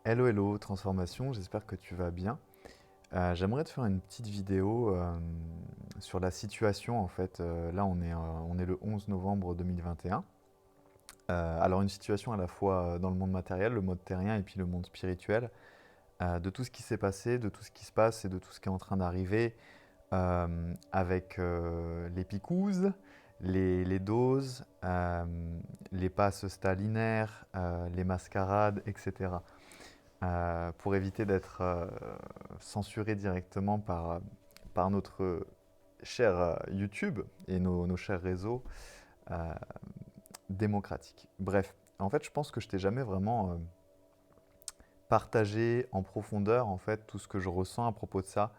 Hello, hello, transformation, j'espère que tu vas bien. J'aimerais te faire une petite vidéo sur la situation en fait. Là, on est le 11 novembre 2021. Alors, une situation à la fois dans le monde matériel, le monde terrien et puis le monde spirituel, de tout ce qui s'est passé, de tout ce qui se passe et de tout ce qui est en train d'arriver avec les picouzes, les doses, les passes stalinaires, les mascarades, etc. Pour éviter d'être censuré directement par notre cher YouTube et nos chers réseaux euh, démocratiques. Bref, en fait, je pense que je t'ai jamais vraiment partagé en profondeur en fait tout ce que je ressens à propos de ça.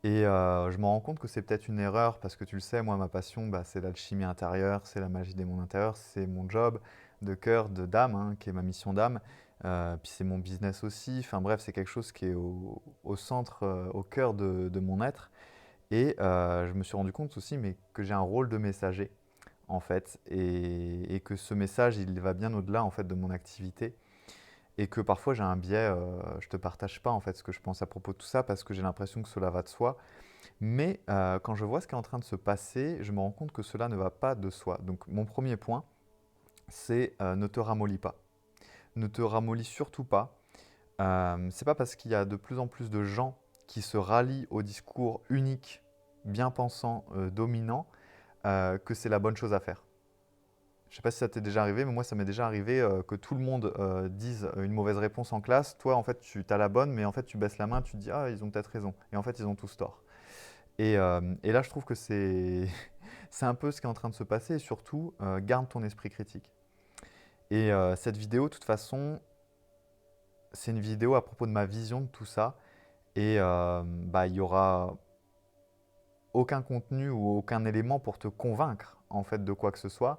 Et je me rends compte que c'est peut-être une erreur parce que tu le sais, moi, ma passion, bah, c'est l'alchimie intérieure, c'est la magie des mondes intérieurs, c'est mon job de cœur, de d'âme, hein, qui est ma mission d'âme. Puis c'est mon business aussi. Enfin bref, c'est quelque chose qui est au centre, au cœur de mon être. Et je me suis rendu compte aussi mais, que j'ai un rôle de messager, en fait, et que ce message, il va bien au-delà en fait, de mon activité et que parfois j'ai un biais, je te partage pas en fait ce que je pense à propos de tout ça parce que j'ai l'impression que cela va de soi. Mais quand je vois ce qui est en train de se passer, je me rends compte que cela ne va pas de soi. Donc mon premier point, c'est ne te ramollis pas. Ne te ramollis surtout pas. C'est pas parce qu'il y a de plus en plus de gens qui se rallient au discours unique, bien pensant, dominant, que c'est la bonne chose à faire. Je sais pas si ça t'est déjà arrivé, mais moi ça m'est déjà arrivé que tout le monde dise une mauvaise réponse en classe. Toi en fait tu as la bonne, mais en fait tu baisses la main, tu te dis ah ils ont peut-être raison. Et en fait ils ont tous tort. Et là je trouve que c'est c'est un peu ce qui est en train de se passer et surtout garde ton esprit critique. Et cette vidéo de toute façon c'est une vidéo à propos de ma vision de tout ça. Et bah, il y aura aucun contenu ou aucun élément pour te convaincre en fait de quoi que ce soit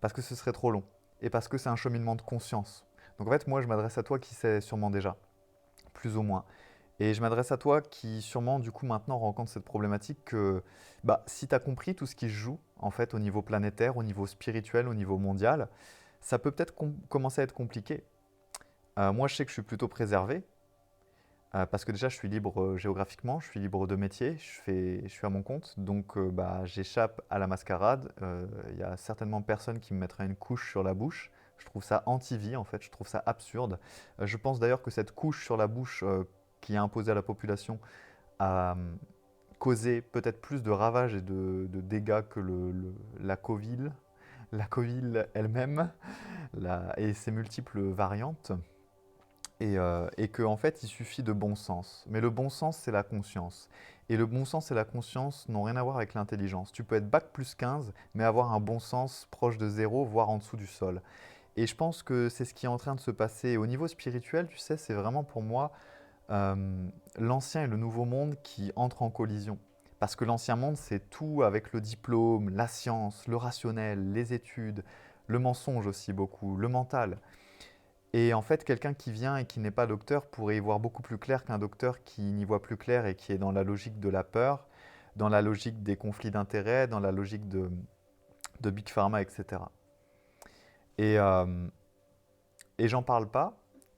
parce que ce serait trop long et parce que c'est un cheminement de conscience. Donc en fait, moi je m'adresse à toi qui sais sûrement déjà, plus ou moins. Et je m'adresse à toi qui sûrement du coup maintenant rencontre cette problématique que bah, si tu as compris tout ce qui se joue en fait au niveau planétaire, au niveau spirituel, au niveau mondial, ça peut peut-être commencer à être compliqué. Moi je sais que je suis plutôt préservé, parce que déjà, je suis libre géographiquement, je suis libre de métier, je suis à mon compte, donc bah, j'échappe à la mascarade. Il y a certainement personne qui me mettra une couche sur la bouche. Je trouve ça anti-vie en fait, je trouve ça absurde. Je pense d'ailleurs que cette couche sur la bouche qui est imposée à la population a causé peut-être plus de ravages et de dégâts que la Covid elle-même et ses multiples variantes et qu'en en fait, il suffit de bon sens. Mais le bon sens, c'est la conscience. Et le bon sens et la conscience n'ont rien à voir avec l'intelligence. Tu peux être bac plus 15, mais avoir un bon sens proche de zéro, voire en dessous du sol. Et je pense que c'est ce qui est en train de se passer. Au niveau spirituel, tu sais, c'est vraiment pour moi l'ancien et le nouveau monde qui entrent en collision. Parce que l'ancien monde, c'est tout avec le diplôme, la science, le rationnel, les études, le mensonge aussi beaucoup, le mental. Et en fait, quelqu'un qui vient et qui n'est pas docteur pourrait y voir beaucoup plus clair qu'un docteur qui n'y voit plus clair et qui est dans la logique de la peur, dans la logique des conflits d'intérêts, dans la logique de Big Pharma, etc. Et, euh, et j'en parle pas,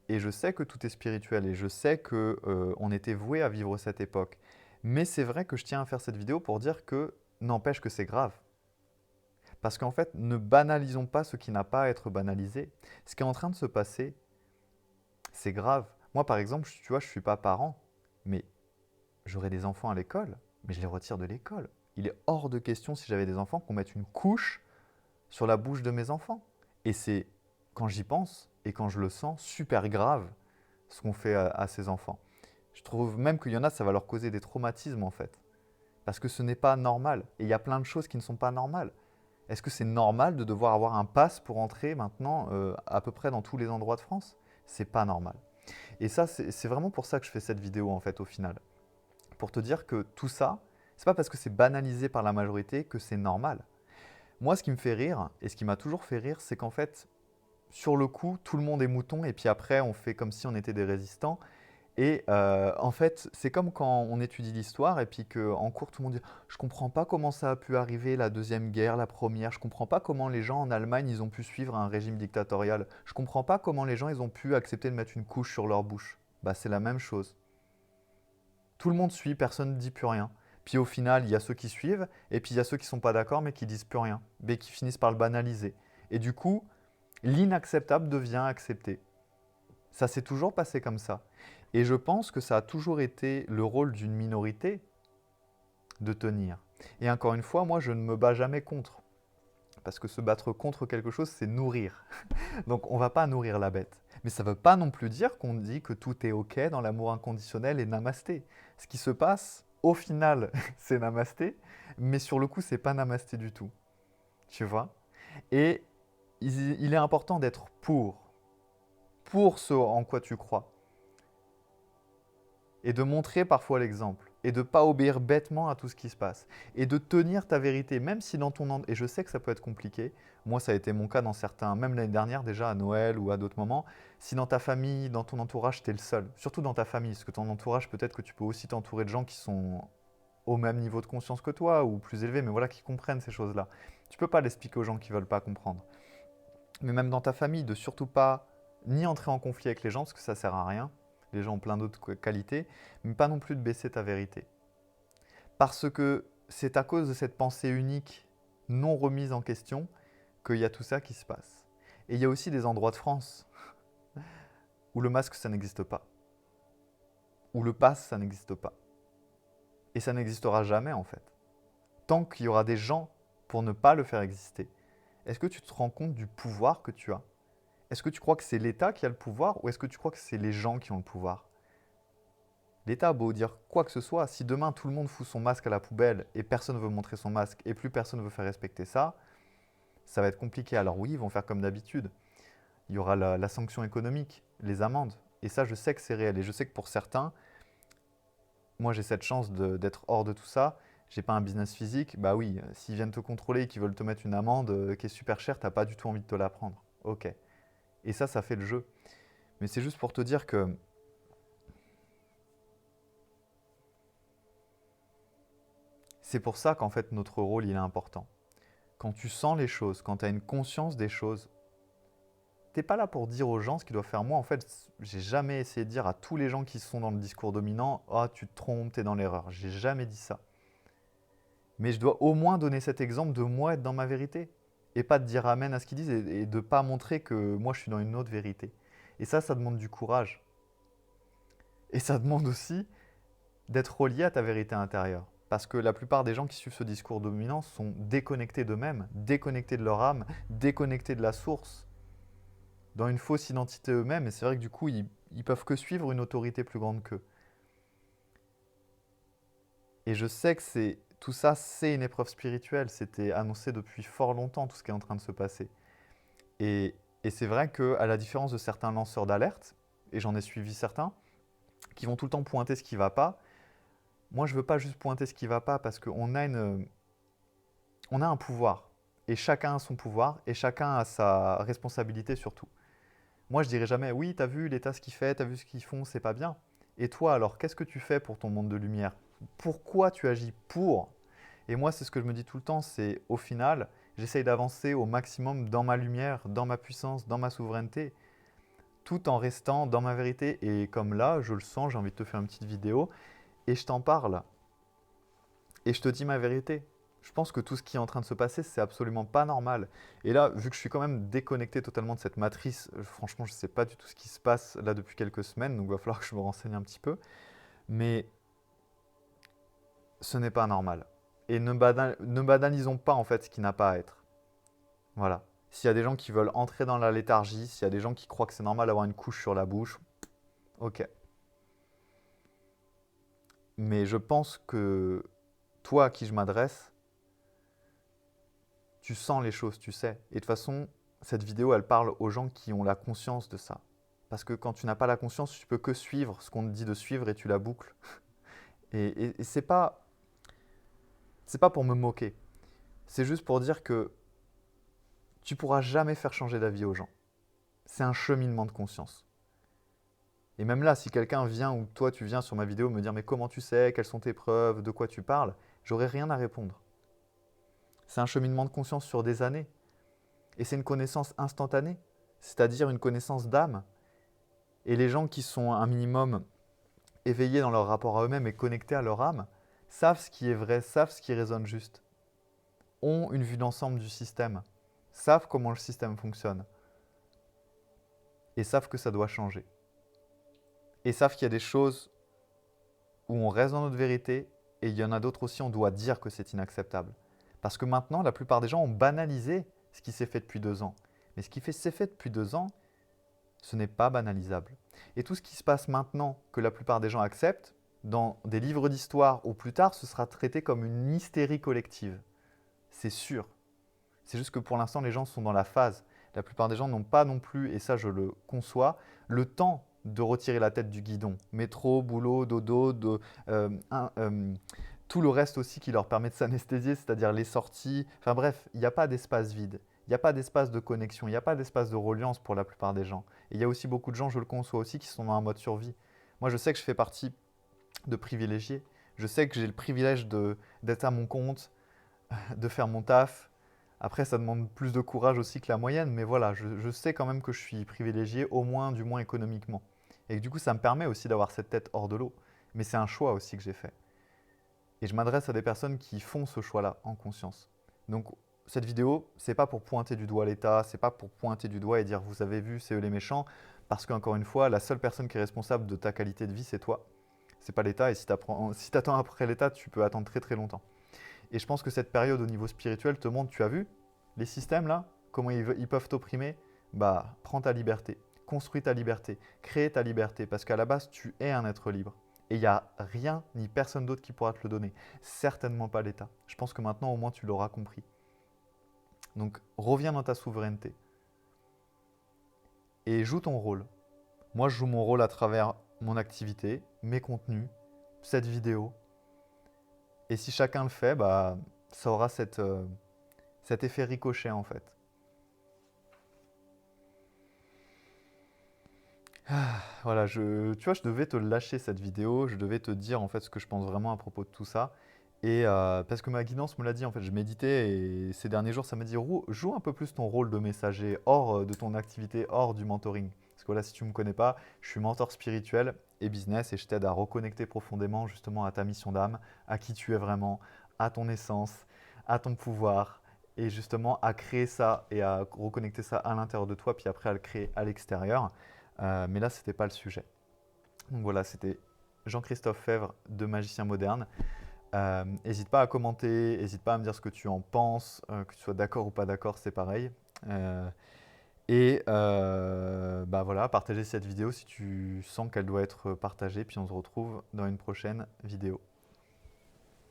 et je sais que tout est spirituel, et je sais que on était voué à vivre cette époque. Mais c'est vrai que je tiens à faire cette vidéo pour dire que n'empêche que c'est grave. Parce qu'en fait, ne banalisons pas ce qui n'a pas à être banalisé. Ce qui est en train de se passer, c'est grave. Moi, par exemple, tu vois, je ne suis pas parent, mais j'aurai des enfants à l'école, mais je les retire de l'école. Il est hors de question, si j'avais des enfants, qu'on mette une couche sur la bouche de mes enfants. Et c'est, quand j'y pense et quand je le sens, super grave ce qu'on fait à ces enfants. Je trouve même qu'il y en a, ça va leur causer des traumatismes en fait. Parce que ce n'est pas normal. Et il y a plein de choses qui ne sont pas normales. Est-ce que c'est normal de devoir avoir un pass pour entrer maintenant à peu près dans tous les endroits de France? C'est pas normal. Et ça, c'est vraiment pour ça que je fais cette vidéo en fait au final. Pour te dire que tout ça, c'est pas parce que c'est banalisé par la majorité que c'est normal. Moi, ce qui me fait rire, et ce qui m'a toujours fait rire, c'est qu'en fait, sur le coup, tout le monde est mouton, et puis après, on fait comme si on était des résistants. Et en fait, c'est comme quand on étudie l'histoire et puis qu'en cours, tout le monde dit: «Je comprends pas comment ça a pu arriver, la deuxième guerre, la première. Je comprends pas comment les gens en Allemagne, ils ont pu suivre un régime dictatorial. Je comprends pas comment les gens, ils ont pu accepter de mettre une couche sur leur bouche.» Bah, c'est la même chose. Tout le monde suit, personne ne dit plus rien. Puis au final, il y a ceux qui suivent et puis il y a ceux qui sont pas d'accord mais qui disent plus rien, mais qui finissent par le banaliser. Et du coup, l'inacceptable devient accepté. Ça s'est toujours passé comme ça. Et je pense que ça a toujours été le rôle d'une minorité de tenir. Et encore une fois, moi, je ne me bats jamais contre. Parce que se battre contre quelque chose, c'est nourrir. Donc on ne va pas nourrir la bête. Mais ça ne veut pas non plus dire qu'on dit que tout est OK dans l'amour inconditionnel et namasté. Ce qui se passe, au final, c'est namasté, mais sur le coup, c'est pas namasté du tout. Tu vois? Et il est important d'être pour ce en quoi tu crois. Et de montrer parfois l'exemple. Et de ne pas obéir bêtement à tout ce qui se passe. Et de tenir ta vérité, même si dans ton... Et je sais que ça peut être compliqué. Moi, ça a été mon cas dans certains... Même l'année dernière, déjà, à Noël ou à d'autres moments. Si dans ta famille, dans ton entourage, tu es le seul. Surtout dans ta famille. Parce que ton entourage, peut-être que tu peux aussi t'entourer de gens qui sont au même niveau de conscience que toi ou plus élevés, mais voilà, qui comprennent ces choses-là. Tu peux pas l'expliquer aux gens qui veulent pas comprendre. Mais même dans ta famille, de surtout pas ni entrer en conflit avec les gens, parce que ça sert à rien. Les gens ont plein d'autres qualités, mais pas non plus de baisser ta vérité. Parce que c'est à cause de cette pensée unique, non remise en question, qu'il y a tout ça qui se passe. Et il y a aussi des endroits de France où le masque, ça n'existe pas. Où le pass, ça n'existe pas. Et ça n'existera jamais, en fait. Tant qu'il y aura des gens pour ne pas le faire exister. Est-ce que tu te rends compte du pouvoir que tu as? Est-ce que tu crois que c'est l'État qui a le pouvoir ou est-ce que tu crois que c'est les gens qui ont le pouvoir? L'État a beau dire quoi que ce soit, si demain tout le monde fout son masque à la poubelle et personne ne veut montrer son masque et plus personne ne veut faire respecter ça, ça va être compliqué. Alors oui, ils vont faire comme d'habitude. Il y aura la sanction économique, les amendes. Et ça, je sais que c'est réel. Et je sais que pour certains, moi j'ai cette chance d'être hors de tout ça. J'ai pas un business physique. Bah oui, s'ils viennent te contrôler et qu'ils veulent te mettre une amende qui est super chère, t'as pas du tout envie de te la prendre. Ok. Et ça fait le jeu. Mais c'est juste pour te dire que c'est pour ça qu'en fait notre rôle il est important. Quand tu sens les choses, quand tu as une conscience des choses, t'es pas là pour dire aux gens ce qu'ils doivent faire. Moi, en fait, j'ai jamais essayé de dire à tous les gens qui sont dans le discours dominant: «Ah, tu te trompes, t'es dans l'erreur.» J'ai jamais dit ça. Mais je dois au moins donner cet exemple de moi être dans ma vérité. Et pas de dire amen à ce qu'ils disent et de pas montrer que moi je suis dans une autre vérité. Et ça demande du courage. Et ça demande aussi d'être relié à ta vérité intérieure. Parce que la plupart des gens qui suivent ce discours dominant sont déconnectés d'eux-mêmes, déconnectés de leur âme, déconnectés de la source, dans une fausse identité eux-mêmes. Et c'est vrai que du coup, ils peuvent que suivre une autorité plus grande qu'eux. Et je sais que tout ça, c'est une épreuve spirituelle. C'était annoncé depuis fort longtemps, tout ce qui est en train de se passer. Et, et c'est vrai qu'à la différence de certains lanceurs d'alerte, et j'en ai suivi certains, qui vont tout le temps pointer ce qui ne va pas, moi, je ne veux pas juste pointer ce qui ne va pas parce qu'on a on a un pouvoir. Et chacun a son pouvoir et chacun a sa responsabilité surtout. Moi, je dirais jamais: «Oui, t'as vu l'État ce qu'il fait, t'as vu ce qu'ils font, c'est pas bien.» Et toi, alors, qu'est-ce que tu fais pour ton monde de lumière? Pourquoi tu agis pour? Et moi, c'est ce que je me dis tout le temps, c'est au final, j'essaye d'avancer au maximum dans ma lumière, dans ma puissance, dans ma souveraineté, tout en restant dans ma vérité. Et comme là, je le sens, j'ai envie de te faire une petite vidéo et je t'en parle. Et je te dis ma vérité. Je pense que tout ce qui est en train de se passer, c'est absolument pas normal. Et là, vu que je suis quand même déconnecté totalement de cette matrice, franchement, je ne sais pas du tout ce qui se passe là depuis quelques semaines, donc il va falloir que je me renseigne un petit peu. Mais ce n'est pas normal. Et ne banalisons pas en fait ce qui n'a pas à être. Voilà. S'il y a des gens qui veulent entrer dans la léthargie, s'il y a des gens qui croient que c'est normal d'avoir une couche sur la bouche, ok. Mais je pense que toi à qui je m'adresse, tu sens les choses, tu sais. Et de toute façon, cette vidéo, elle parle aux gens qui ont la conscience de ça. Parce que quand tu n'as pas la conscience, tu peux que suivre ce qu'on te dit de suivre et tu la boucles. Et c'est pas pour me moquer. C'est juste pour dire que tu pourras jamais faire changer d'avis aux gens. C'est un cheminement de conscience. Et même là, si quelqu'un vient ou toi tu viens sur ma vidéo me dire mais comment tu sais, quelles sont tes preuves, de quoi tu parles, j'aurais rien à répondre. C'est un cheminement de conscience sur des années. Et c'est une connaissance instantanée, c'est-à-dire une connaissance d'âme. Et les gens qui sont un minimum éveillés dans leur rapport à eux-mêmes et connectés à leur âme, savent ce qui est vrai, savent ce qui résonne juste, ont une vue d'ensemble du système, savent comment le système fonctionne et savent que ça doit changer. Et savent qu'il y a des choses où on reste dans notre vérité et il y en a d'autres aussi, on doit dire que c'est inacceptable. Parce que maintenant, la plupart des gens ont banalisé ce qui s'est fait depuis 2 ans. Mais ce qui s'est fait depuis 2 ans, ce n'est pas banalisable. Et tout ce qui se passe maintenant, que la plupart des gens acceptent, dans des livres d'histoire ou plus tard, ce sera traité comme une hystérie collective. C'est sûr. C'est juste que pour l'instant, les gens sont dans la phase. La plupart des gens n'ont pas non plus, et ça je le conçois, le temps de retirer la tête du guidon. Métro, boulot, dodo, tout le reste aussi qui leur permet de s'anesthésier, c'est-à-dire les sorties. Enfin bref, il n'y a pas d'espace vide. Il n'y a pas d'espace de connexion, il n'y a pas d'espace de reliance pour la plupart des gens. Et il y a aussi beaucoup de gens, je le conçois aussi, qui sont dans un mode survie. Moi, je sais que je fais partie de privilégiés. Je sais que j'ai le privilège d'être à mon compte, de faire mon taf. Après, ça demande plus de courage aussi que la moyenne, mais voilà, je sais quand même que je suis privilégié, au moins, du moins économiquement. Et que du coup, ça me permet aussi d'avoir cette tête hors de l'eau. Mais c'est un choix aussi que j'ai fait. Et je m'adresse à des personnes qui font ce choix-là en conscience. Donc, cette vidéo, c'est pas pour pointer du doigt l'État, c'est pas pour pointer du doigt et dire vous avez vu, c'est eux les méchants, parce qu'encore une fois, la seule personne qui est responsable de ta qualité de vie, c'est toi. C'est pas l'État, et si tu attends après l'État, tu peux attendre très très longtemps. Et je pense que cette période au niveau spirituel te montre, tu as vu, les systèmes là, comment ils peuvent t'opprimer. Bah, prends ta liberté, construis ta liberté, crée ta liberté, parce qu'à la base, tu es un être libre. Et il n'y a rien ni personne d'autre qui pourra te le donner. Certainement pas l'État. Je pense que maintenant, au moins, tu l'auras compris. Donc, reviens dans ta souveraineté et joue ton rôle. Moi, je joue mon rôle à travers mon activité, mes contenus, cette vidéo. Et si chacun le fait, bah, ça aura cet effet ricochet en fait. Voilà, tu vois, je devais te lâcher cette vidéo, je devais te dire en fait ce que je pense vraiment à propos de tout ça. Et parce que ma guidance me l'a dit, en fait, je méditais et ces derniers jours, ça m'a dit, joue un peu plus ton rôle de messager hors de ton activité, hors du mentoring. Parce que là, si tu ne me connais pas, je suis mentor spirituel et business et je t'aide à reconnecter profondément justement à ta mission d'âme, à qui tu es vraiment, à ton essence, à ton pouvoir et justement à créer ça et à reconnecter ça à l'intérieur de toi, puis après à le créer à l'extérieur. Mais là, ce n'était pas le sujet. Donc voilà, c'était Jean-Christophe Fèvre de Magicien Moderne. N'hésite pas à commenter, n'hésite pas à me dire ce que tu en penses, que tu sois d'accord ou pas d'accord, c'est pareil. Bah voilà, partager cette vidéo si tu sens qu'elle doit être partagée, puis on se retrouve dans une prochaine vidéo.